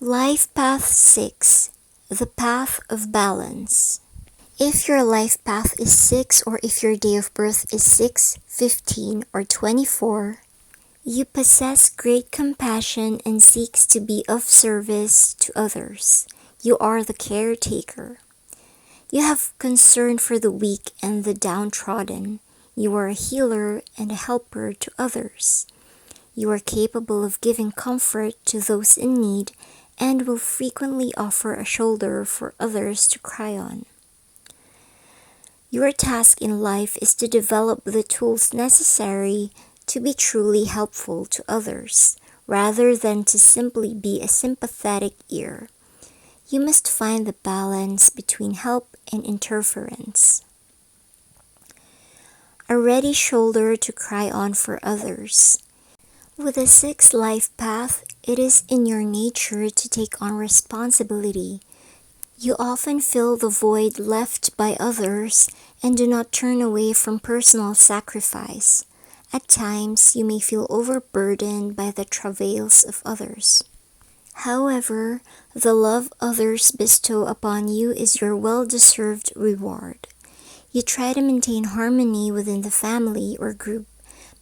Life Path 6. The Path of Balance. If your life path is 6 or if your day of birth is 6, 15, or 24, you possess great compassion and seeks to be of service to others. You are the caretaker. You have concern for the weak and the downtrodden. You are a healer and a helper to others. You are capable of giving comfort to those in need and will frequently offer a shoulder for others to cry on. Your task in life is to develop the tools necessary to be truly helpful to others, rather than to simply be a sympathetic ear. You must find the balance between help and interference. A ready shoulder to cry on for others. With a 6 life path, it is in your nature to take on responsibility. You often fill the void left by others and do not turn away from personal sacrifice. At times, you may feel overburdened by the travails of others. However, the love others bestow upon you is your well-deserved reward. You try to maintain harmony within the family or group,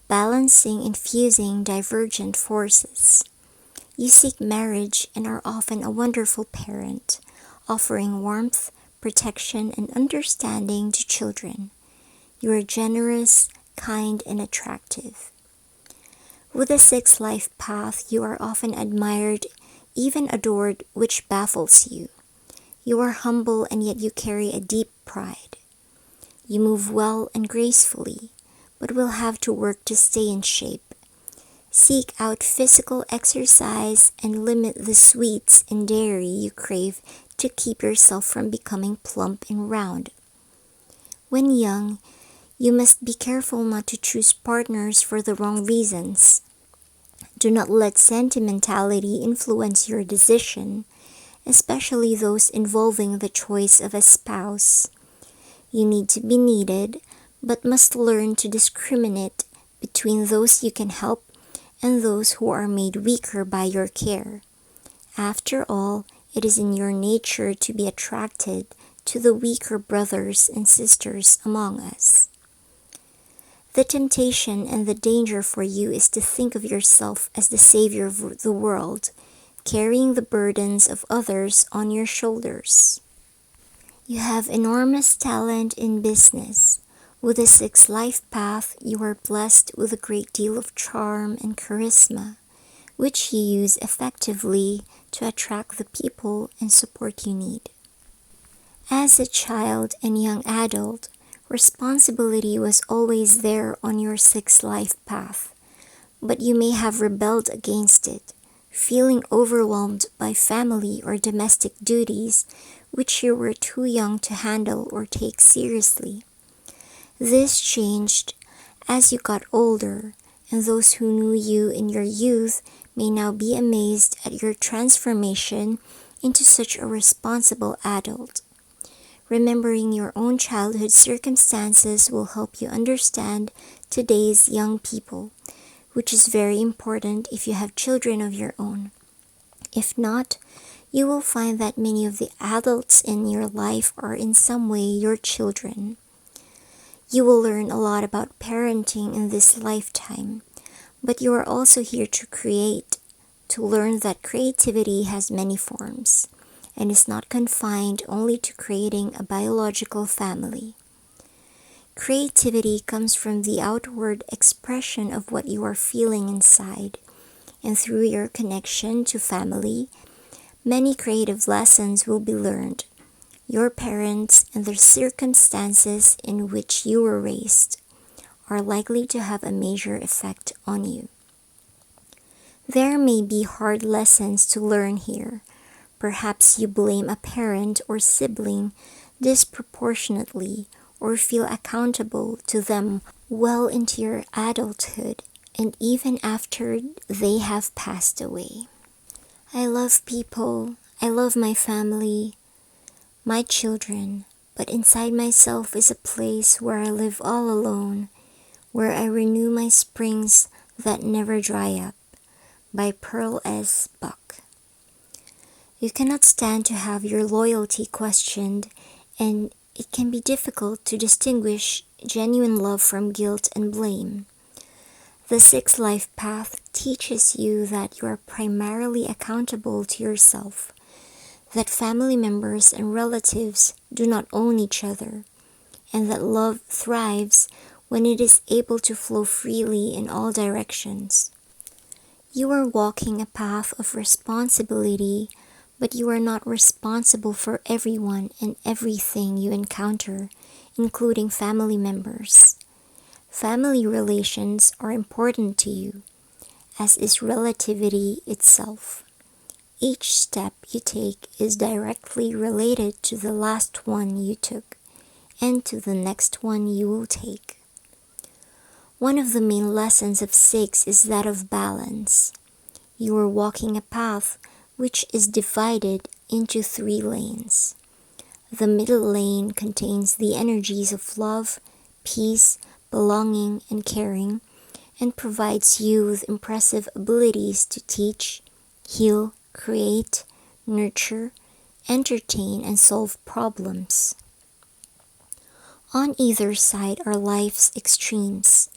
balancing and fusing divergent forces. You seek marriage and are often a wonderful parent, offering warmth, protection, and understanding to children. You are generous, kind, and attractive. With a 6 life path, you are often admired, even adored, which baffles you. You are humble and yet you carry a deep pride. You move well and gracefully, but will have to work to stay in shape. Seek out physical exercise and limit the sweets and dairy you crave to keep yourself from becoming plump and round. When young, you must be careful not to choose partners for the wrong reasons. Do not let sentimentality influence your decision, especially those involving the choice of a spouse. You need to be needed, but must learn to discriminate between those you can help and those who are made weaker by your care. After all, it is in your nature to be attracted to the weaker brothers and sisters among us. The temptation and the danger for you is to think of yourself as the savior of the world, carrying the burdens of others on your shoulders. You have enormous talent in business. With a 6 life path, you are blessed with a great deal of charm and charisma, which you use effectively to attract the people and support you need. As a child and young adult, responsibility was always there on your 6 life path, but you may have rebelled against it, feeling overwhelmed by family or domestic duties which you were too young to handle or take seriously. This changed as you got older, and those who knew you in your youth may now be amazed at your transformation into such a responsible adult. Remembering your own childhood circumstances will help you understand today's young people, which is very important if you have children of your own. If not, you will find that many of the adults in your life are in some way your children. You will learn a lot about parenting in this lifetime, but you are also here to create, to learn that creativity has many forms, and is not confined only to creating a biological family. Creativity comes from the outward expression of what you are feeling inside, and through your connection to family, many creative lessons will be learned. Your parents and the circumstances in which you were raised are likely to have a major effect on you. There may be hard lessons to learn here. Perhaps you blame a parent or sibling disproportionately or feel accountable to them well into your adulthood and even after they have passed away. I love people. I love my family, my children, but inside myself is a place where I live all alone, where I renew my springs that never dry up. By Pearl S. Buck. You cannot stand to have your loyalty questioned, and it can be difficult to distinguish genuine love from guilt and blame. The sixth life path teaches you that you are primarily accountable to yourself, that family members and relatives do not own each other, and that love thrives when it is able to flow freely in all directions. You are walking a path of responsibility, but you are not responsible for everyone and everything you encounter, including family members. Family relations are important to you, as is relativity itself. Each step you take is directly related to the last one you took, and to the next one you will take. One of the main lessons of 6 is that of balance. You are walking a path which is divided into 3 lanes. The middle lane contains the energies of love, peace, belonging, and caring, and provides you with impressive abilities to teach, heal, create, nurture, entertain, and solve problems. On either side are life's extremes: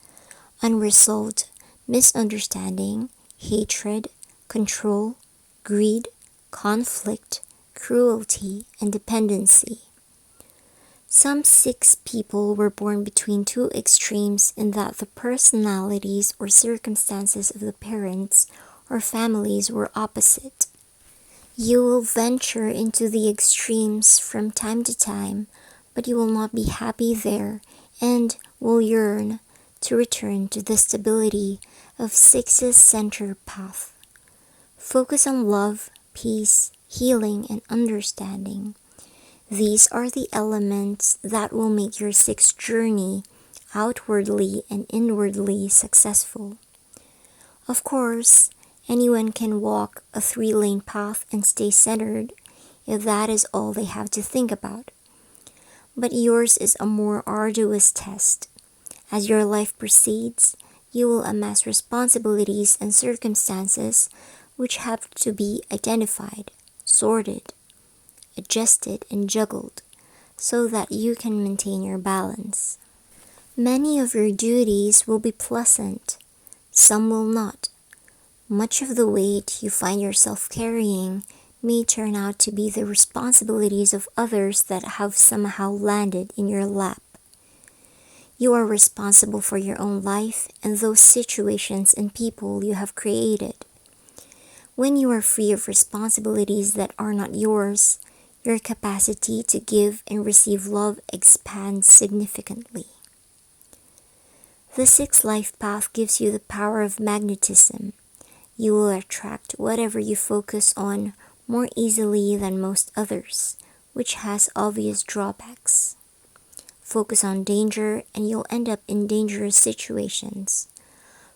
unresolved misunderstanding, hatred, control, greed, conflict, cruelty, and dependency. Some 6 people were born between 2 extremes in that the personalities or circumstances of the parents or families were opposite. You will venture into the extremes from time to time, but you will not be happy there and will yearn to return to the stability of 6's center path. Focus on love, peace, healing, and understanding. These are the elements that will make your 6th journey outwardly and inwardly successful. Of course, anyone can walk a 3-lane path and stay centered if that is all they have to think about. But yours is a more arduous test. As your life proceeds, you will amass responsibilities and circumstances which have to be identified, sorted, adjusted, and juggled so that you can maintain your balance. Many of your duties will be pleasant, some will not. Much of the weight you find yourself carrying may turn out to be the responsibilities of others that have somehow landed in your lap. You are responsible for your own life and those situations and people you have created. When you are free of responsibilities that are not yours, your capacity to give and receive love expands significantly. The 6th life path gives you the power of magnetism. You will attract whatever you focus on more easily than most others, which has obvious drawbacks. Focus on danger and you'll end up in dangerous situations.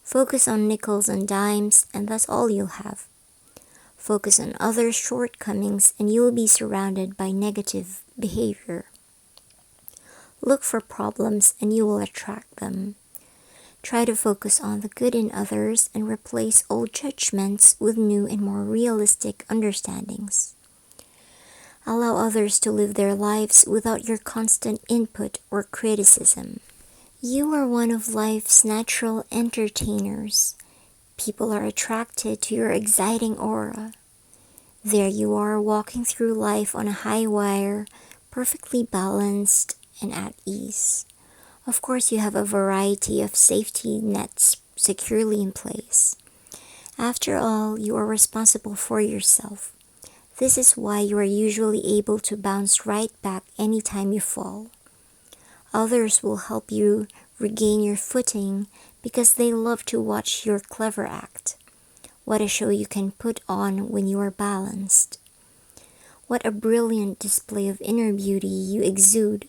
Focus on nickels and dimes and that's all you'll have. Focus on others' shortcomings and you'll be surrounded by negative behavior. Look for problems and you will attract them. Try to focus on the good in others and replace old judgments with new and more realistic understandings. Allow others to live their lives without your constant input or criticism. You are one of life's natural entertainers. People are attracted to your exciting aura. There you are walking through life on a high wire, perfectly balanced and at ease. Of course, you have a variety of safety nets securely in place. After all, you are responsible for yourself. This is why you are usually able to bounce right back anytime you fall. Others will help you regain your footing because they love to watch your clever act. What a show you can put on when you are balanced. What a brilliant display of inner beauty you exude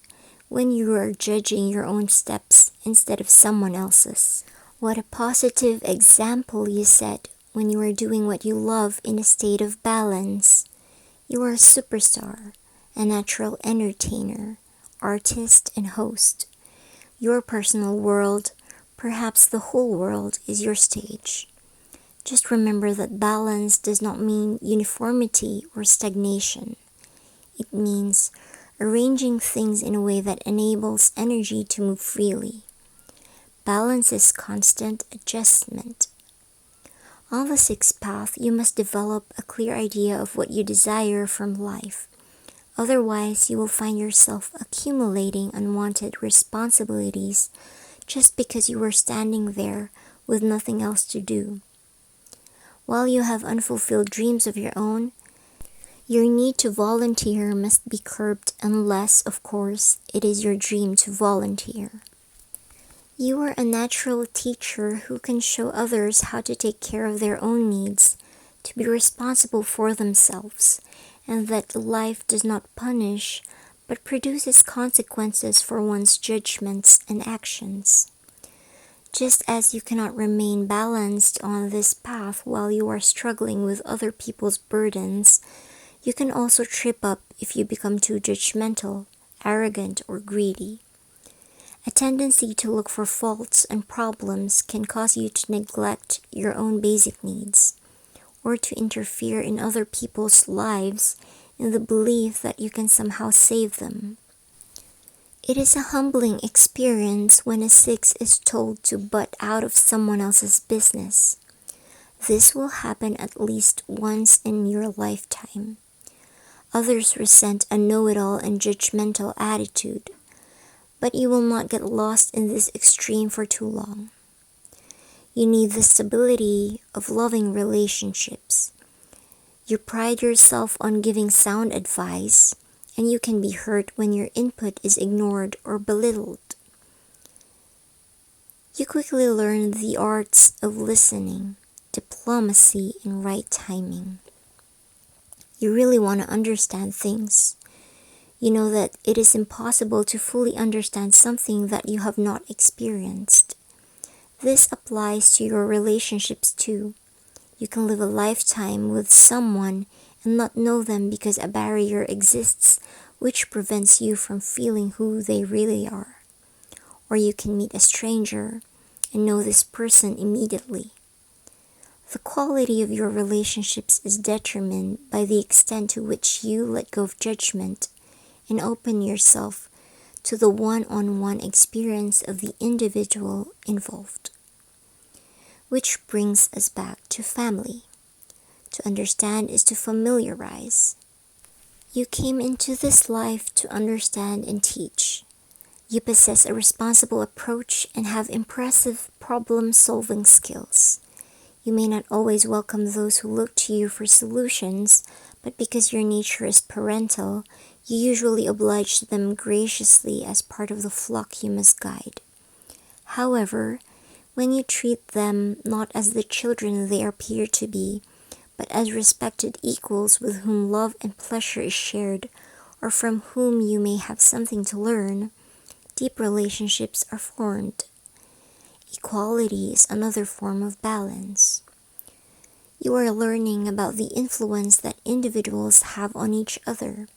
when you are judging your own steps instead of someone else's. What a positive example you set when you are doing what you love in a state of balance. You are a superstar, a natural entertainer, artist, and host. Your personal world, perhaps the whole world, is your stage. Just remember that balance does not mean uniformity or stagnation. It means arranging things in a way that enables energy to move freely. Balance is constant adjustment. On the sixth path, you must develop a clear idea of what you desire from life. Otherwise, you will find yourself accumulating unwanted responsibilities just because you were standing there with nothing else to do. While you have unfulfilled dreams of your own, your need to volunteer must be curbed unless, of course, it is your dream to volunteer. You are a natural teacher who can show others how to take care of their own needs, to be responsible for themselves, and that life does not punish, but produces consequences for one's judgments and actions. Just as you cannot remain balanced on this path while you are struggling with other people's burdens, you can also trip up if you become too judgmental, arrogant, or greedy. A tendency to look for faults and problems can cause you to neglect your own basic needs, or to interfere in other people's lives in the belief that you can somehow save them. It is a humbling experience when a six is told to butt out of someone else's business. This will happen at least once in your lifetime. Others resent a know-it-all and judgmental attitude, but you will not get lost in this extreme for too long. You need the stability of loving relationships. You pride yourself on giving sound advice, and you can be hurt when your input is ignored or belittled. You quickly learn the arts of listening, diplomacy, and right timing. You really want to understand things. You know that it is impossible to fully understand something that you have not experienced. This applies to your relationships too. You can live a lifetime with someone and not know them because a barrier exists which prevents you from feeling who they really are. Or you can meet a stranger and know this person immediately. The quality of your relationships is determined by the extent to which you let go of judgment and open yourself to the one-on-one experience of the individual involved. Which brings us back to family. To understand is to familiarize. You came into this life to understand and teach. You possess a responsible approach and have impressive problem-solving skills. You may not always welcome those who look to you for solutions, but because your nature is parental, you usually oblige them graciously as part of the flock you must guide. However, when you treat them not as the children they appear to be, but as respected equals with whom love and pleasure is shared, or from whom you may have something to learn, deep relationships are formed. Equality is another form of balance. You are learning about the influence that individuals have on each other,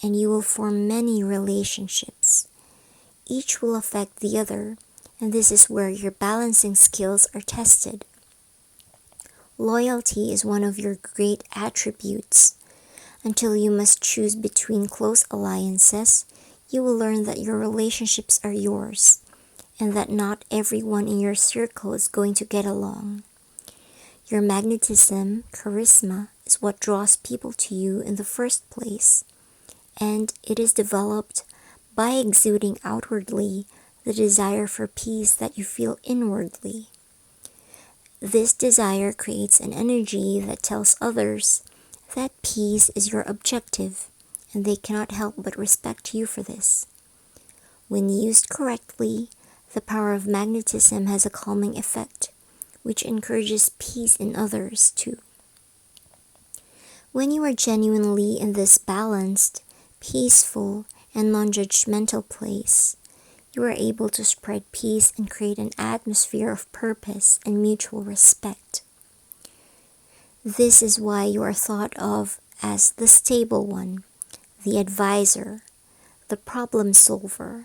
and you will form many relationships. Each will affect the other, and this is where your balancing skills are tested. Loyalty is one of your great attributes. Until you must choose between close alliances, you will learn that your relationships are yours, and that not everyone in your circle is going to get along. Your magnetism, charisma, is what draws people to you in the first place, and it is developed by exuding outwardly the desire for peace that you feel inwardly. This desire creates an energy that tells others that peace is your objective, and they cannot help but respect you for this. When used correctly, the power of magnetism has a calming effect, which encourages peace in others too. When you are genuinely in this balanced, peaceful, and non-judgmental place, you are able to spread peace and create an atmosphere of purpose and mutual respect. This is why you are thought of as the stable one, the advisor, the problem solver,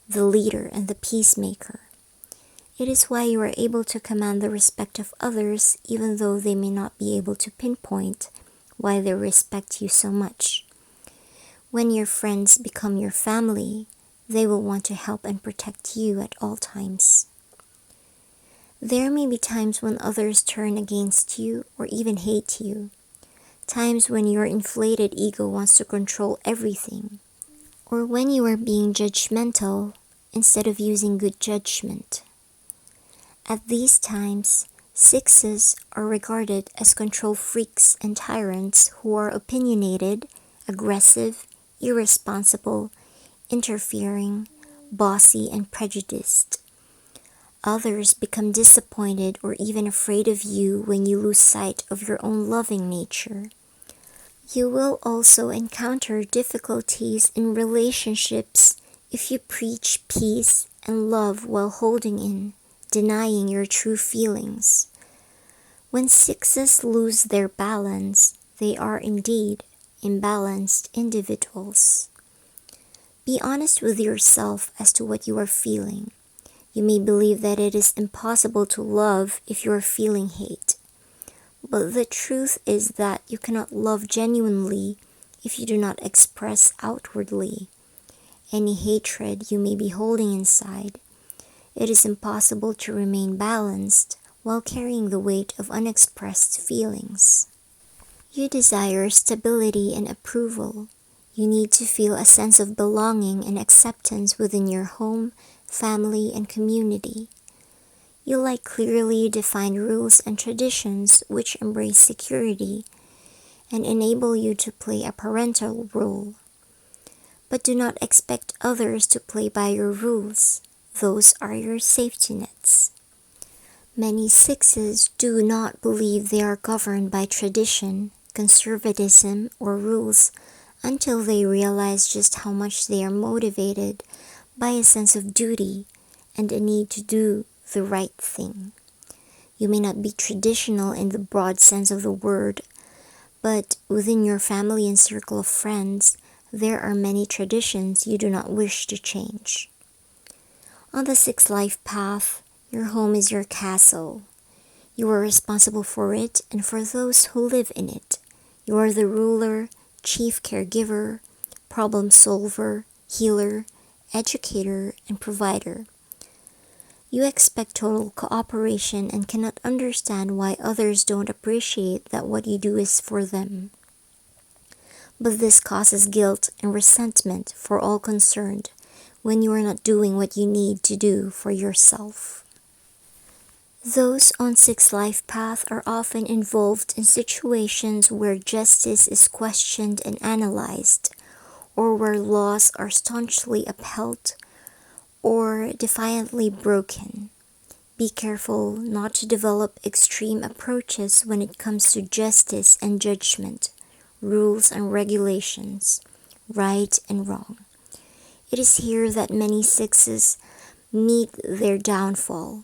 the leader, and the peacemaker. It is why you are able to command the respect of others even though they may not be able to pinpoint why they respect you so much. When your friends become your family, they will want to help and protect you at all times. There may be times when others turn against you or even hate you. Times when your inflated ego wants to control everything, or when you are being judgmental instead of using good judgment. At these times, sixes are regarded as control freaks and tyrants who are opinionated, aggressive, irresponsible, interfering, bossy, and prejudiced. Others become disappointed or even afraid of you when you lose sight of your own loving nature. You will also encounter difficulties in relationships if you preach peace and love while holding in, denying your true feelings. When sixes lose their balance, they are indeed imbalanced individuals. Be honest with yourself as to what you are feeling. You may believe that it is impossible to love if you are feeling hate. But the truth is that you cannot love genuinely if you do not express outwardly any hatred you may be holding inside. It is impossible to remain balanced while carrying the weight of unexpressed feelings. You desire stability and approval. You need to feel a sense of belonging and acceptance within your home, family, and community. You like clearly defined rules and traditions which embrace security and enable you to play a parental role. But do not expect others to play by your rules. Those are your safety nets. Many sixes do not believe they are governed by tradition, conservatism, or rules until they realize just how much they are motivated by a sense of duty and a need to do the right thing. You may not be traditional in the broad sense of the word, but within your family and circle of friends, there are many traditions you do not wish to change. On the sixth life path, your home is your castle. You are responsible for it and for those who live in it. You are the ruler, chief caregiver, problem solver, healer, educator, and provider. You expect total cooperation and cannot understand why others don't appreciate that what you do is for them. But this causes guilt and resentment for all concerned when you are not doing what you need to do for yourself. Those on sixth life path are often involved in situations where justice is questioned and analyzed, or where laws are staunchly upheld or defiantly broken. Be careful not to develop extreme approaches when it comes to justice and judgment, rules and regulations, right and wrong. It is here that many sixes meet their downfall.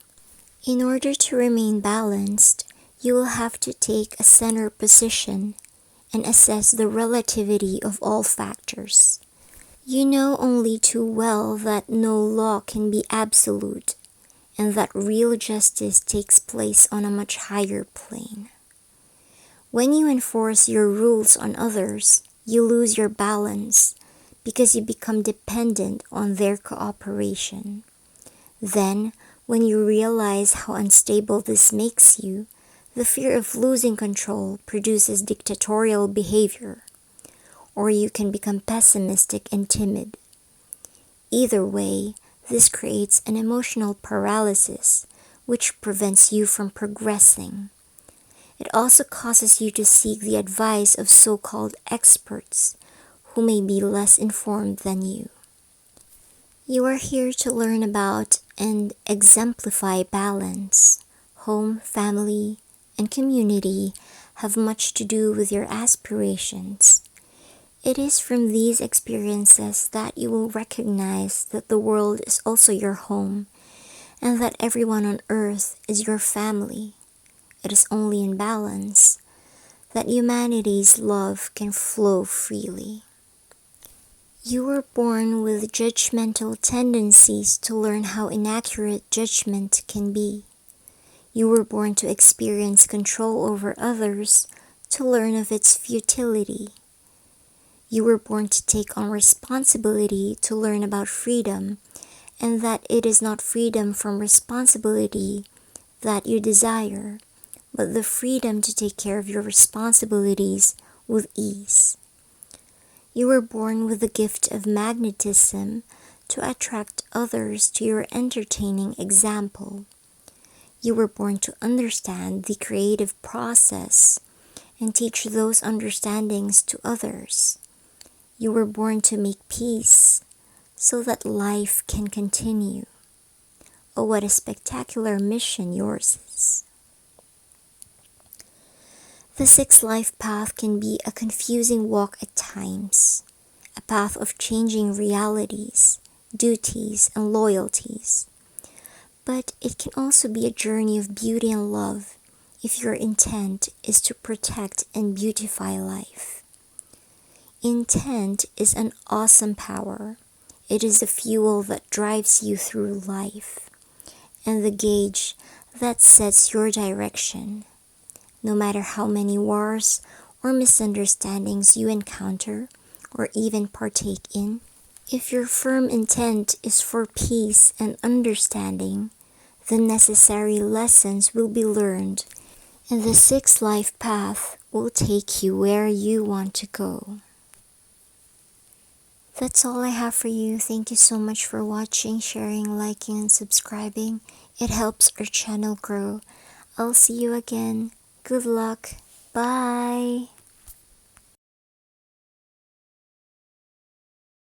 In order to remain balanced, you will have to take a center position and assess the relativity of all factors. You know only too well that no law can be absolute, and that real justice takes place on a much higher plane. When you enforce your rules on others, you lose your balance because you become dependent on their cooperation. Then, when you realize how unstable this makes you, the fear of losing control produces dictatorial behavior, or you can become pessimistic and timid. Either way, this creates an emotional paralysis, which prevents you from progressing. It also causes you to seek the advice of so-called experts, who may be less informed than you. You are here to learn about and exemplify balance. Home, family, and community have much to do with your aspirations. It is from these experiences that you will recognize that the world is also your home and that everyone on earth is your family. It is only in balance that humanity's love can flow freely. You were born with judgmental tendencies to learn how inaccurate judgment can be. You were born to experience control over others to learn of its futility. You were born to take on responsibility to learn about freedom, and that it is not freedom from responsibility that you desire, but the freedom to take care of your responsibilities with ease. You were born with the gift of magnetism to attract others to your entertaining example. You were born to understand the creative process and teach those understandings to others. You were born to make peace so that life can continue. Oh, what a spectacular mission yours is. The sixth life path can be a confusing walk at times, a path of changing realities, duties, and loyalties. But it can also be a journey of beauty and love if your intent is to protect and beautify life. Intent is an awesome power. It is the fuel that drives you through life, and the gauge that sets your direction. No matter how many wars or misunderstandings you encounter or even partake in, if your firm intent is for peace and understanding, the necessary lessons will be learned, and the sixth life path will take you where you want to go. That's all I have for you. Thank you so much for watching, sharing, liking, and subscribing. It helps our channel grow. I'll see you again. Good luck. Bye.